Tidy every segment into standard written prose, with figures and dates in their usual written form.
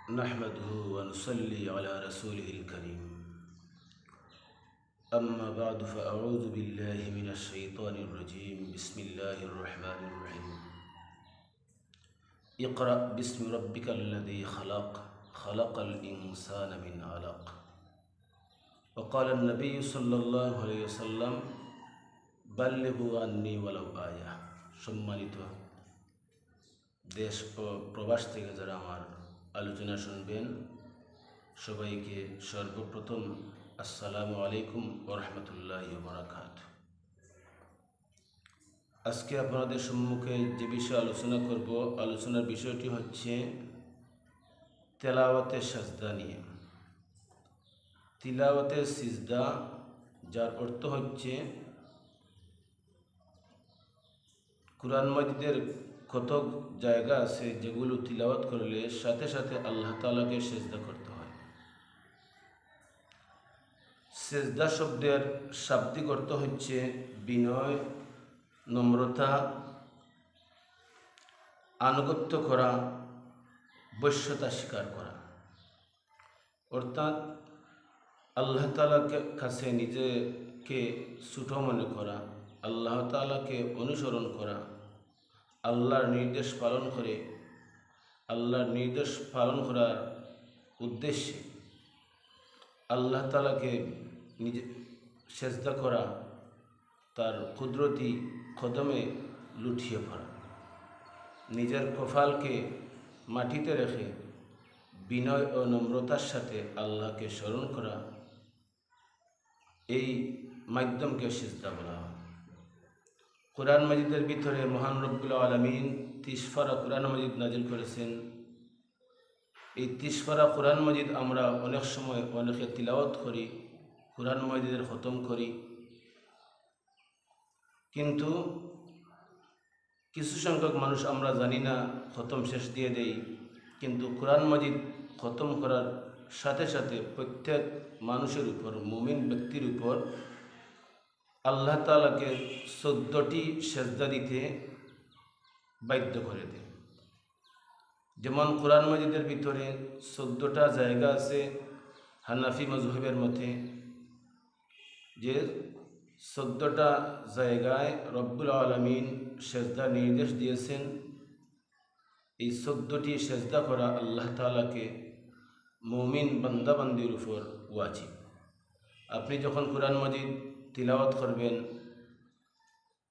नहमदुहु व नुसल्ली अला रसूलिहिल करीम। अम्मा बाद फ़अऊज़ु बिल्लाहि मिनश शैतानिर रजीम। बिस्मिल्लाहिर रहमानिर रहीम। इक़रा बिस्मि रब्बिकल्लज़ी खलक़ खलक़ल इंसाना मिन अलक़। वक़ाल नबिय्यु सल्लल्लाहु अलैहि वसल्लम बल्लिगू अन्नी वलाउ आया। सम्मानित देश ও প্রবাস থেকে যারা আমার আলোচনা শুনবেন সবাইকে সর্বপ্রথম আসসালামু আলাইকুম ওয়া রাহমাতুল্লাহি ওয়া বারাকাতুহু। আজকে আপনাদের সম্মুখে যে বিষয়ে আলোচনা করব, আলোচনার বিষয়টি হচ্ছে তেলাওয়াতে সাজদা নিয়ে। তিলাওয়াতে সিজদা, যার অর্থ হচ্ছে কুরআন মাজিদের কত জায়গা আছে যেগুলো তিলাওয়াত করলে সাথে সাথে আল্লাহ তাআলাকে সিজদা করতে হয়। সিজদা শব্দের শাব্দিক অর্থ হচ্ছে বিনয়, নম্রতা, আনুগত্য করা, বশ্যতা স্বীকার করা। অর্থাৎ আল্লাহ তাআলার কাছে নিজেকে ছোট মনে করা, আল্লাহ তাআলাকে অনুসরণ করা, আল্লাহর নির্দেশ পালন করে আল্লাহর নির্দেশ পালন করার উদ্দেশ্যে আল্লাহ তাআলাকে নিজে সেজদা করা, তার কুদরতি কদমে লুটিয়ে পড়া, নিজের কপালকে মাটিতে রেখে বিনয় ও নম্রতার সাথে আল্লাহকে স্মরণ করা, এই মাধ্যমকে সিজদা বলা হয়। কুরআন মাজিদের ভিতরে মহান রব্বুল আলামিন 30 পারা কুরআন মাজিদ নাজিল করেছেন। এই 30 পারা কুরআন মাজিদ আমরা অনেক সময় অনেকে তিলাওয়াত করি, কুরআন মাজিদের খতম করি, কিন্তু কিছু সংখ্যক মানুষ আমরা জানি না, খতম শেষ দিয়ে দেই। কিন্তু কুরআন মাজিদ খতম করার সাথে সাথে প্রত্যেক মানুষের উপর, মুমিন ব্যক্তির উপর আল্লাহ তাআলাকে 14টি সেজদা দিতে বাধ্য করে দেয়। যেমন কুরআন মাজিদের ভিতরে 14টা জায়গা আছে হানাফি মাযহাবের মতে, যে 14টা জায়গায় রব্বুল আলামিন সেজদা নির্দেশ দিয়েছেন। এই 14টি সেজদা করা আল্লাহ তাআলাকে মুমিন বান্দাবান্দির উপর ওয়াজিব। আপনি যখন কুরআন মাজিদ তিলাওয়াত করবেন,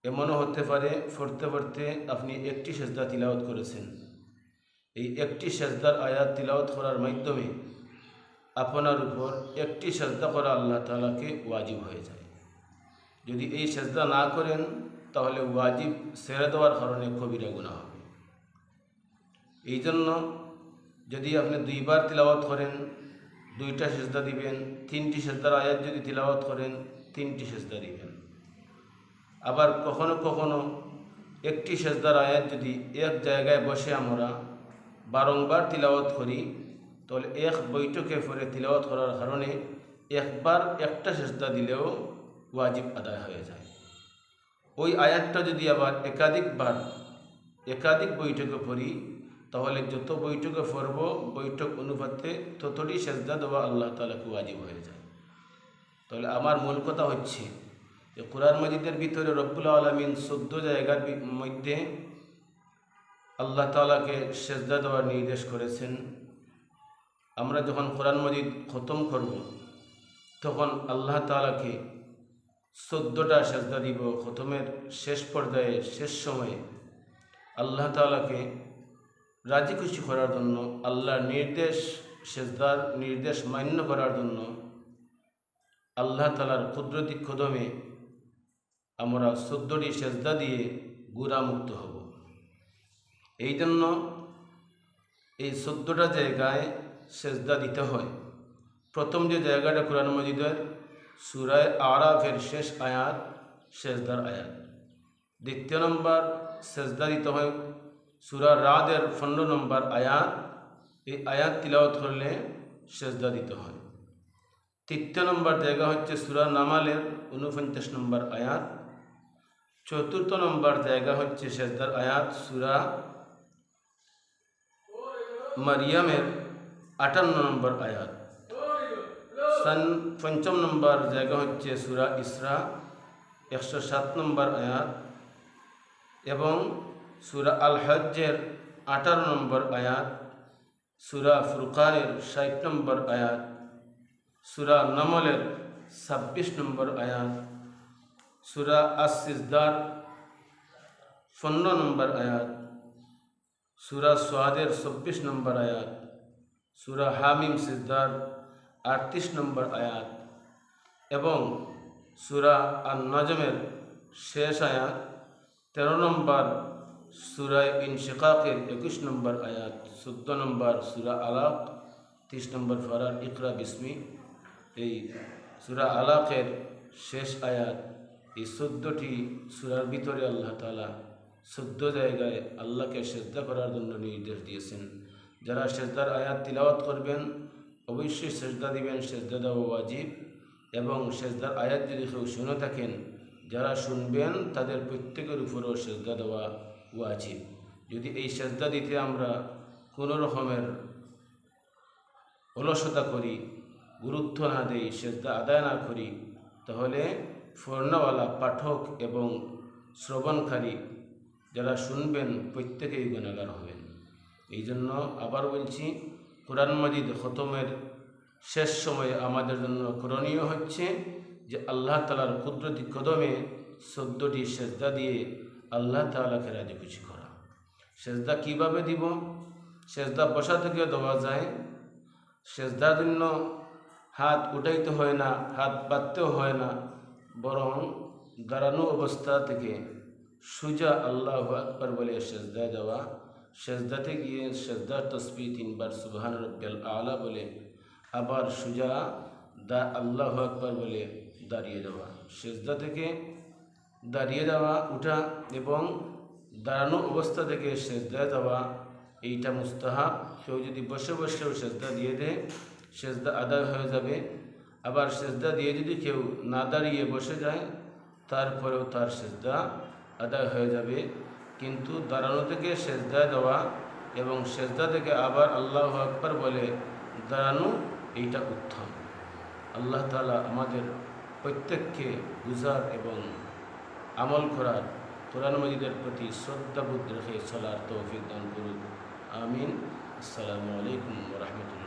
এমনও হতে পারে পড়তে পড়তে আপনি একটি সেজদা তিলাওয়াত করেছেন। এই একটি সেজদার আয়াত তিলাওয়াত করার মাধ্যমে আপনার উপর একটি সেজদা করা আল্লাহ তাআলাকে ওয়াজিব হয়ে যায়। যদি এই সেজদা না করেন তাহলে ওয়াজিব ছেড়ে দেওয়ার কারণে কবিরা গুনাহ হবে। এই জন্য যদি আপনি 2বার তিলাওয়াত করেন, 2টা সেজদা দিবেন। 3টি সেজদার আয়াত যদি তিলাওয়াত করেন, 3টি সেজদা দিবেন। আবার কখনো কখনো একটি সেজদার আয়াত যদি এক জায়গায় বসে আমরা বারংবার তিলাওয়াত করি, তাহলে এক বৈঠকে পরে তিলাওয়াত করার কারণে একবার একটা সেজদা দিলেও ওয়াজিব আদায় হয়ে যায়। ওই আয়াতটা যদি আবার একাধিক বৈঠকে পড়ি, তাহলে যত বৈঠকে পড়ব বৈঠক অনুপাতে ততটি সেজদা দেওয়া আল্লাহ তাআলাকে ওয়াজিব হয়ে যায়। তাহলে আমার মূল কথা হচ্ছে যে কুরআন মাজিদের ভিতরে রব্বুল আলামিন 14 জায়গার মধ্যে আল্লাহ তাআলাকে সেজদা দেওয়ার নির্দেশ করেছেন। আমরা যখন কুরআন মাজিদ খতম করব, তখন আল্লাহ তাআলাকে 14টা সেজদা দিব। খতমের শেষ পর্যায়ে, শেষ সময়ে আল্লাহ তাআলাকে রাজি খুশি করার জন্য, আল্লাহর নির্দেশ, সেজদার নির্দেশ মান্য করার জন্য আল্লাহ তাআলার কুদরতি কদমে আমরা 14টি সেজদা দিয়ে গুনাহমুক্ত হব। এই জন্য এই 14টা জায়গায় সেজদা দিতে হয়। প্রথম যে জায়গাটা কুরআন মাজিদের সূরা আরাফের শেষ আয়াত, সেজদার আয়াত। দ্বিতীয় নম্বর সেজদা দিতে হয় সূরা রাদের 15 নম্বর আয়াত। এই আয়াত তিলাওয়াত করলে সেজদা দিতে হয়। তৃতীয় নম্বর জায়গা হচ্ছে সূরা নামালের 49 নম্বর আয়াত। চতুর্থ নম্বর জায়গা হচ্ছে সেজদার আয়াত সূরা মারিয়ামের 58 নম্বর আয়াত। পঞ্চম নম্বর জায়গা হচ্ছে সূরা ইসরা 107 নম্বর আয়াত এবং সূরা আল হজ্জের 18 নম্বর আয়াত, সূরা ফুরকানের 60 নম্বর আয়াত, সূরা নামলের 26 নম্বর আয়াত, সূরা আস-সিজদার 15 নম্বর আয়াত, সূরা সাদের 24 নম্বর আয়াত, সূরা হামিম সিজদার 38 নম্বর আয়াত এবং সূরা আন-নাজমের শেষ আয়াত 13 নম্বর, সূরা ইনশিকাকের 21 নম্বর আয়াত, 14 নম্বর সূরা আলাক, 30 নম্বর ফারার ইকরা বিস্মি। এই সূরা আলাকের শেষ আয়াত, এই 14টি সূরার ভিতরে আল্লাহ তাআলা 14 জায়গায় আল্লাহকে সেজদা করার জন্য নির্দেশ দিয়েছেন। যারা সেজদার আয়াত তিলাওয়াত করবেন অবশ্যই সেজদা দিবেন, সেজদা দেওয়া ওয়াজিব। এবং সেজদার আয়াত যদি কেউ শুনে থাকেন, যারা শুনবেন তাদের প্রত্যেকের উপরও সেজদা দেওয়া ওয়াজিব। যদি এই সেজদা দিতে আমরা কোনো রকমের অলসতা করি, গুরুত্ব না দেই, সেজদা আদায় না করি, তাহলে ফর্ণওয়ালা পাঠক এবং শ্রবণকারী যারা শুনবেন প্রত্যেকেই গুনাহগার হবেন। এই জন্য আবার বলছি, কোরআন মাজিদ খতমের শেষ সময়ে আমাদের জন্য করণীয় হচ্ছে যে আল্লাহ তাআলার কুদরতি কদমে 14টি সেজদা দিয়ে আল্লাহ তাআলাকে রাজি খুশি করা। সেজদা কিভাবে দিব? সেজদা বসা থেকে দেওয়া যায়। সেজদার জন্য হাত উঠাইতে হয় না, হাত পাততেও হয় না, বরং দাঁড়ানো অবস্থা থেকে সোজা আল্লাহু আকবার বলে সেজদায় যাওয়া। সেজদাতে গিয়ে সেজদার তসবিহ 3 বার সুবহান রাব্বিয়াল আলা বলে আবার সোজা আল্লাহু আকবার বলে দাঁড়িয়ে যাওয়া। সেজদা থেকে দাঁড়িয়ে যাওয়া, উঠা এবং দাঁড়ানো অবস্থা থেকে সেজদায় যাওয়া, এইটা মুস্তাহাব। কেউ যদি বসে বসেও সেজদা দিয়ে দেয়, সেজদা আদায় হয়ে যাবে। আবার সেজদা দিয়ে যদি কেউ না দাঁড়িয়ে বসে যায়, তারপরেও তার সেজদা আদায় হয়ে যাবে। কিন্তু দাঁড়ানো থেকে সেজদায় দেওয়া এবং সেজদা থেকে আবার আল্লাহু আকবার বলে দাঁড়ানো, এইটা উত্তম। আল্লাহ তাআলা আমাদের প্রত্যেককে বুঝার এবং আমল করার, কোরআন মাজিদের প্রতি শ্রদ্ধাবোধ রেখে চলার তৌফিক দান করুন। আমিন। আসসালামু আলাইকুম ওয়া রাহমাতুল্লাহ।